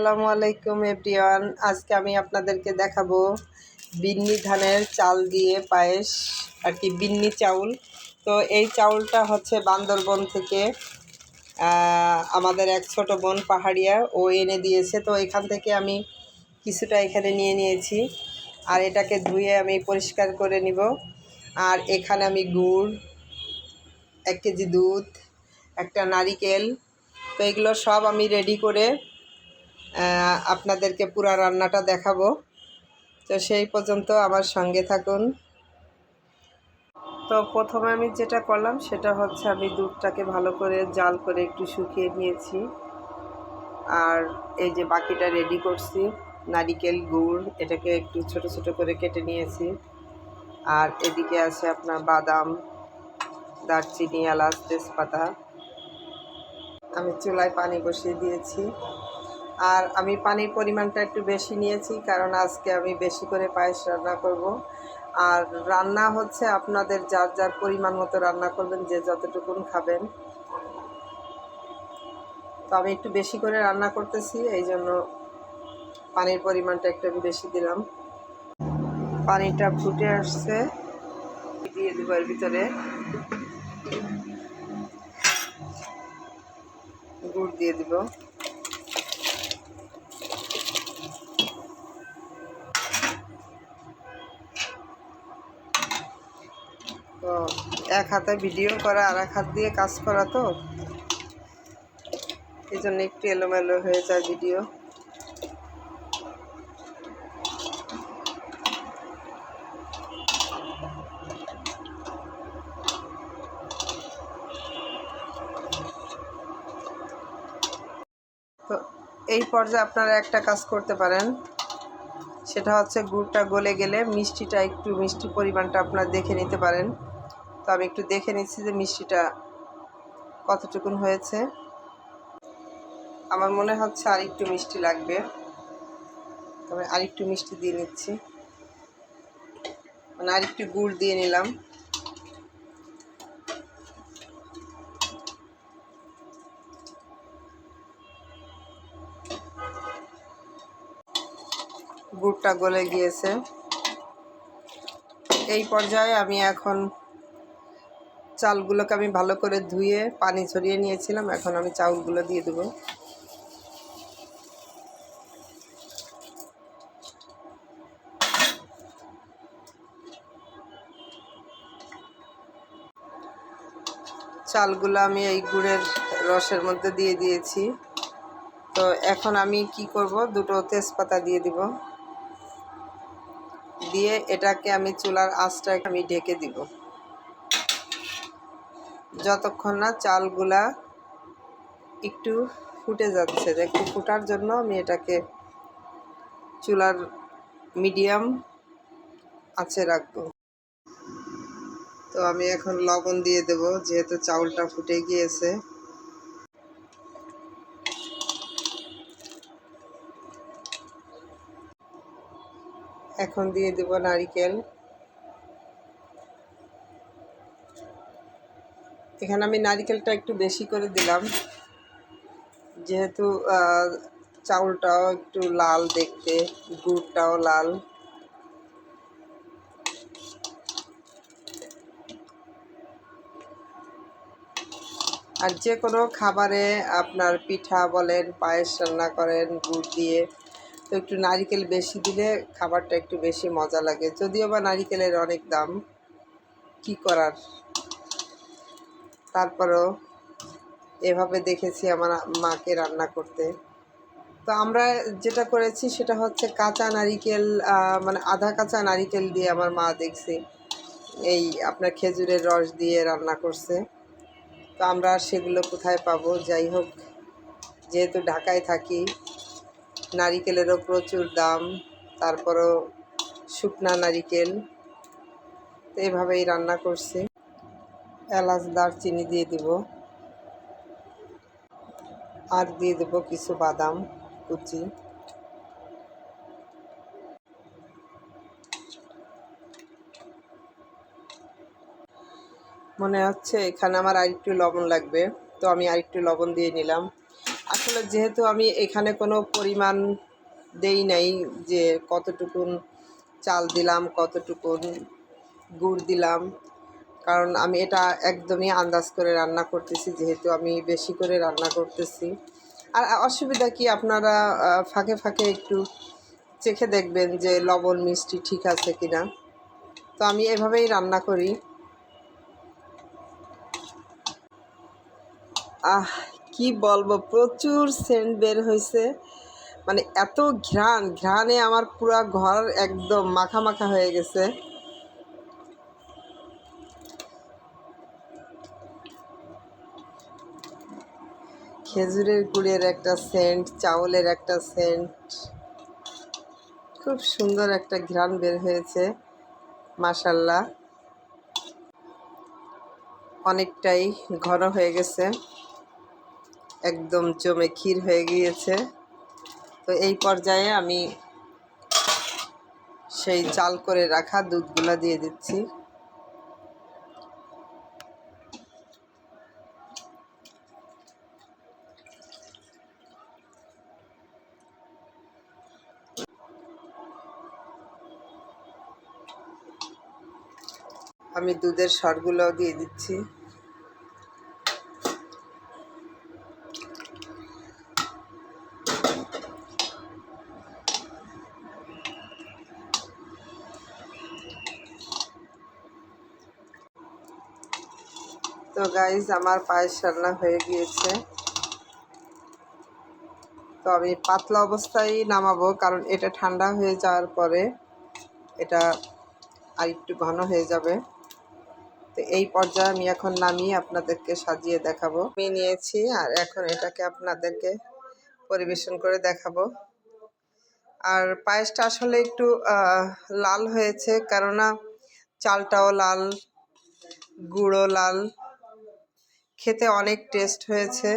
আসসালামু আলাইকুম এভরিওয়ান। আজকে আমি আপনাদেরকে দেখাবো বিন্নি ধানের চাল দিয়ে পায়েস, আর কি বিন্নি চাউল। তো এই চাউলটা হচ্ছে বান্দরবন থেকে আমাদের এক ছোট বোন পাহাড়িয়া ও এনে দিয়েছে। তো এখান থেকে আমি কিছুটা এখানে নিয়ে নিয়েছি, আর এটাকে ধুয়ে আমি পরিষ্কার করে নিব। আর এখানে আমি গুড়, 1 কেজি দুধ, একটা নারিকেল, তো এগুলো সব আমি রেডি করে আপনাদেরকে পুরা রান্নাটা দেখাবো। তো সেই পর্যন্ত আমার সঙ্গে থাকুন। তো প্রথমে আমি যেটা করলাম সেটা হচ্ছে আমি দুধটাকে ভালো করে জাল করে একটু শুকিয়ে নিয়েছি, আর এই যে বাকিটা রেডি করছি। নারিকেল, গুড় এটাকে একটু ছোট ছোট করে কেটে নিয়েছি, আর এদিকে আছে আপনার বাদাম, দারচিনি, এলাচ, তেজপাতা। আমি চুলায় পানি বসিয়ে দিয়েছি, আর আমি পানির পরিমাণটা একটু বেশি নিয়েছি কারণ আজকে আমি বেশি করে পায়েস রান্না করব। আর রান্না হচ্ছে আপনাদের যার যার পরিমাণ মতো রান্না করবেন, যে যতটুকুন খাবেন। তো আমি একটু বেশি করে রান্না করতেছি, এই জন্য পানির পরিমাণটা একটু আমি বেশি দিলাম। পানিটা ফুটে আসছে, দিয়ে দেবো এর ভিতরে গুড় দিয়ে দিব। তো এক হাতে ভিডিও করা আর এক হাত দিয়ে কাজ করা, তো এই জন্য একটু এলোমেলো হয়ে যায় ভিডিও। তো এই পর্যায়ে আপনারা একটা কাজ করতে পারেন, সেটা হচ্ছে গুড়টা গলে গেলে মিষ্টিটা একটু মিষ্টির পরিমাণটা আপনারা দেখে নিতে পারেন। তো আমি একটু দেখে নিচ্ছি যে মিষ্টিটা কতটুকুন হয়েছে। আমার মনে হচ্ছে আর একটু মিষ্টি লাগবে, তবে আর একটু মিষ্টি দিয়ে নিচ্ছি, মানে আর একটু গুড় দিয়ে নিলাম। গুড়টা গলে গিয়েছে। এই পর্যায়ে আমি এখন চালগুলোকে আমি ভালো করে ধুয়ে পানি ছড়িয়ে নিয়েছিলাম, এখন আমি চাউলগুলো দিয়ে দেবো। চালগুলো আমি এই গুড়ের রসের মধ্যে দিয়ে দিয়েছি। তো এখন আমি কি করব, দুটো তেজপাতা দিয়ে দিব, দিয়ে এটাকে আমি চুলার আঁচটা আমি ঢেকে দিব যতক্ষণ না চালগুলা একটু ফুটে যাচ্ছে। একটু ফুটার জন্য আমি এটাকে চুলার মিডিয়াম আঁচে রাখবো। তো আমি এখন লবণ দিয়ে দেব, যেহেতু চাউলটা ফুটে গিয়েছে। এখন দিয়ে দেব নারিকেল। এখানে আমি নারিকেলটা একটু বেশি করে দিলাম, যেহেতু চাউলটাও একটু লাল দেখতে, গুড়টাও লাল। আর যে কোনো খাবারে আপনার পিঠা বলেন, পায়েস রান্না করেন গুড় দিয়ে, তো একটু নারিকেল বেশি দিলে খাবারটা একটু বেশি মজা লাগে। যদিও বা নারিকেলের অনেক দাম, কি করার, তারপরেও এভাবে দেখেছি আমার মাকে রান্না করতে। তো আমরা যেটা করেছি সেটা হচ্ছে কাঁচা নারিকেল, মানে আধা কাঁচা নারিকেল দিয়ে আমার মা দেখছি এই আপনার খেজুরের রস দিয়ে রান্না করছে। তো আমরা সেগুলো কোথায় পাবো? যাই হোক, যেহেতু ঢাকায় থাকি, নারিকেলেরও প্রচুর দাম, তারপরও শুকনা নারিকেল, তো এভাবেই রান্না করছি। এলাচ, দারচিনি দিয়ে দিব, আর দিয়ে দেবো কিছু বাদাম কুচি। মনে হচ্ছে এখানে আমার আরেকটু লবণ লাগবে, তো আমি আরেকটু লবণ দিয়ে নিলাম। আসলে যেহেতু আমি এখানে কোনো পরিমাণ দেই নাই যে কতটুকুন চাল দিলাম, কতটুকুন গুড় দিলাম, কারণ আমি এটা একদমই আন্দাজ করে রান্না করতেছি, যেহেতু আমি বেশি করে রান্না করতেছি। আর অসুবিধা কি, আপনারা ফাঁকে ফাঁকে একটু চেখে দেখবেন যে লবণ মিষ্টি ঠিক আছে কিনা। তো আমি এভাবেই রান্না করি। কি বলবো, প্রচুর সেন্ট বের হয়েছে, মানে এত ঘ্রাণে আমার পুরা ঘর একদম মাখা মাখা হয়ে গেছে। খেজুরের গুড়ের একটা সেন্ট, চাউলের একটা সেন্ট, খুব সুন্দর একটা ঘ্রাণ বের হয়েছে মাশাল্লাহ। অনেকটাই ঘন হয়ে গেছে, একদম জমে ক্ষীর হয়ে গিয়েছে। তো এই পর্যায়ে আমি সেই জাল করে রাখা দুধগুলা দিয়ে দিচ্ছি। আমি দুধের সরগুলোও দিয়ে দিচ্ছি। তো গাইজ, আমার পায়েস রান্না হয়ে গিয়েছে। তো আমি পাতলা অবস্থায় নামাবো, কারণ এটা ঠান্ডা হয়ে যাওয়ার পরে এটা আর একটু ঘন হয়ে যাবে। তো এই পর্যায়ে আমি এখন নামিয়ে আপনাদেরকে সাজিয়ে দেখাবো। আমি নিয়েছি আর এখন এটাকে আপনাদেরকে পরিবেশন করে দেখাবো। আর পায়েসটা আসলে একটু লাল হয়েছে, কেননা চালটাও লাল, গুঁড়ো লাল, খেতে অনেক টেস্ট হয়েছে।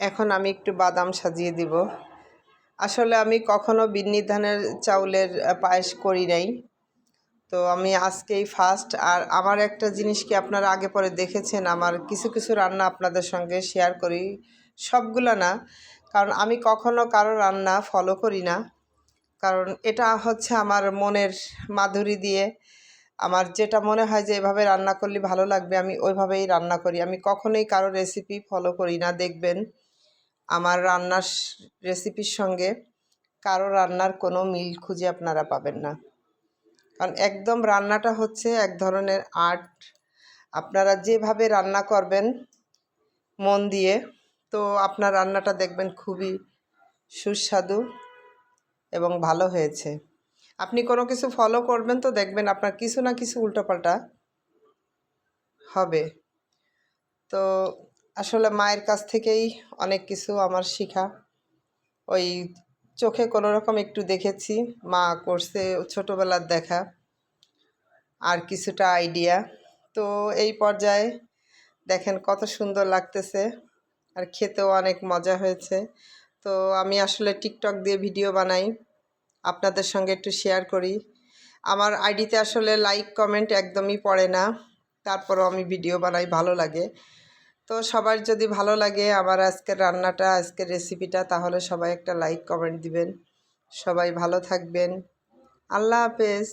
এখন আমি একটু বাদাম সাজিয়ে দিব। আসলে আমি কখনো বিন্নি ধানের চাউলের পায়েস করি নাই, তো আমি আজকেই ফার্স্ট। আর আমার একটা জিনিস কি, আপনারা আগে পরে দেখেছেন, আমার কিছু কিছু রান্না আপনাদের সঙ্গে শেয়ার করি, সবগুলো না, কারণ আমি কখনো কারো রান্না ফলো করি না। কারণ এটা হচ্ছে আমার মনের মাধুরী দিয়ে, আমার যেটা মনে হয় যে এভাবে রান্না করলে ভালো লাগবে, আমি ওইভাবেই রান্না করি। আমি কখনোই কারো রেসিপি ফলো করি না। দেখবেন আমার রান্নার রেসিপির সঙ্গে কারো রান্নার কোনো মিল খুঁজে আপনারা পাবেন না, কারণ একদম রান্নাটা হচ্ছে এক ধরনের আর্ট। আপনারা যেভাবে রান্না করবেন মন দিয়ে, তো আপনার রান্নাটা দেখবেন খুবই সুস্বাদু এবং ভালো হয়েছে। আপনি কোনো কিছু ফলো করবেন তো দেখবেন আপনার কিছু না কিছু উল্টোপাল্টা হবে। তো আসলে মায়ের কাছ থেকেই অনেক কিছু আমার শেখা। ওই চোখে কোনো রকম একটু দেখেছি, মা করছে, ছোটোবেলার দেখা, আর কিছুটা আইডিয়া। তো এই পর্যায়ে দেখেন কত সুন্দর লাগতেছে, আর খেতেও অনেক মজা হয়েছে। তো আমি আসলে টিকটক দিয়ে ভিডিও বানাই, আপনাদের সঙ্গে একটু শেয়ার করি। আমার আইডিতে আসলে লাইক কমেন্ট একদমই পড়ে না, তারপরও আমি ভিডিও বানাই, ভালো লাগে। তো সবার যদি ভালো লাগে আমার আজকের রান্নাটা, আজকের রেসিপিটা, তাহলে সবাই একটা লাইক কমেন্ট দিবেন। সবাই ভালো থাকবেন। আল্লাহ হাফেজ।